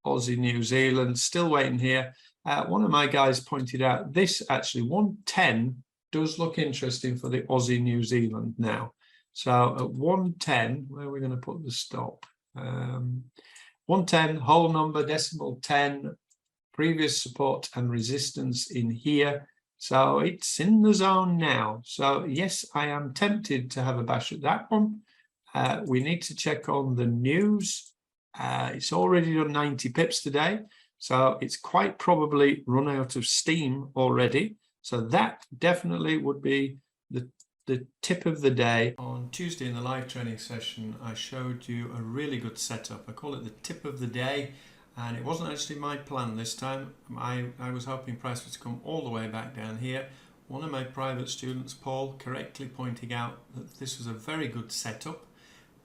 Aussie New Zealand, still waiting here. One of my guys pointed out this actually 110 does look interesting for the Aussie New Zealand now. So at 110, where are we going to put the stop? 110, whole number, decimal 10, previous support and resistance in here. So it's in the zone now. So yes, I am tempted to have a bash at that one. We need to check on the news. It's already done 90 pips today. So it's quite probably run out of steam already. So that definitely would be the tip of the day. On Tuesday in the live training session, I showed you a really good setup. I call it the tip of the day. And it wasn't actually my plan this time. I was hoping price would come all the way back down here. One of my private students, Paul, correctly pointing out that this was a very good setup.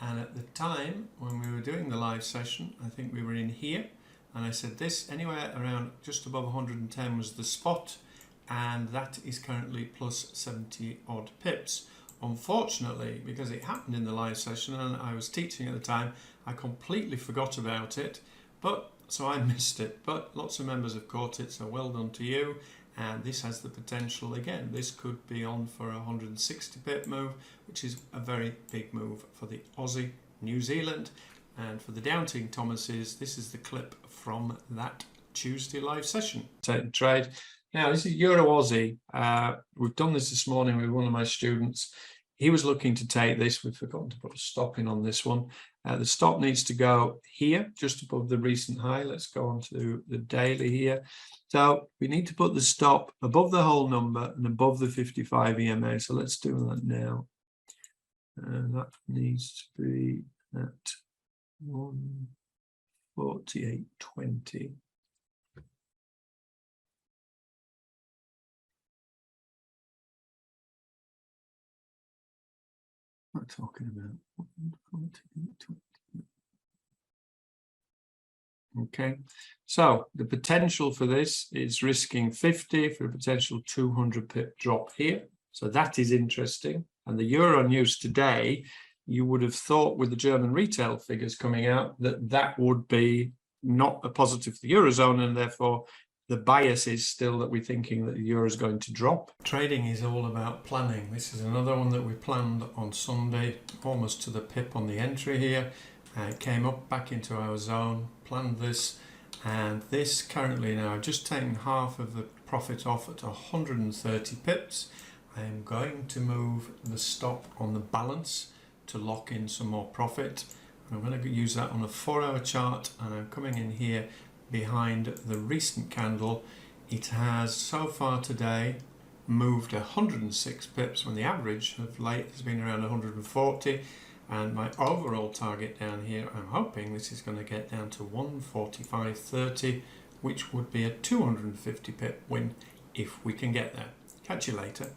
And at the time, when we were doing the live session, I think we were in here. And I said this, anywhere around just above 110 was the spot. And that is currently plus 70 odd pips. Unfortunately, because it happened in the live session and I was teaching at the time, I completely forgot about it. So I missed it, but lots of members have caught it, so well done to you. And this has the potential, again, this could be on for a 160 pip move, which is a very big move for the Aussie New Zealand. And for the Downting Thomases, this is the clip from that Tuesday live session. Take the trade. Now, this is Euro Aussie. We've done this morning with one of my students. He was looking to take this. We've forgotten to put a stop in on this one. The stop needs to go here, just above the recent high. Let's go on to the daily here. So we need to put the stop above the whole number and above the 55 EMA. So let's do that now. And that needs to be at 148.20. What am I talking about? Okay, so the potential for this is risking 50 for a potential 200 pip drop here. So that is interesting. And the euro news today, you would have thought with the German retail figures coming out that that would be not a positive for the Eurozone, and therefore the bias is still that we're thinking that the euro is going to drop. Trading is all about planning. This is another one that we planned on Sunday, almost to the pip on the entry here. It came up back into our zone, planned this, and this currently now, I've just taken half of the profit off at 130 pips. I am going to move the stop on the balance to lock in some more profit. I'm going to use that on a 4-hour chart, and I'm coming in here behind the recent candle. It has so far today moved 106 pips when the average of late has been around 140, and my overall target down here, I'm hoping this is going to get down to 145.30, which would be a 250 pip win if we can get there. Catch you later.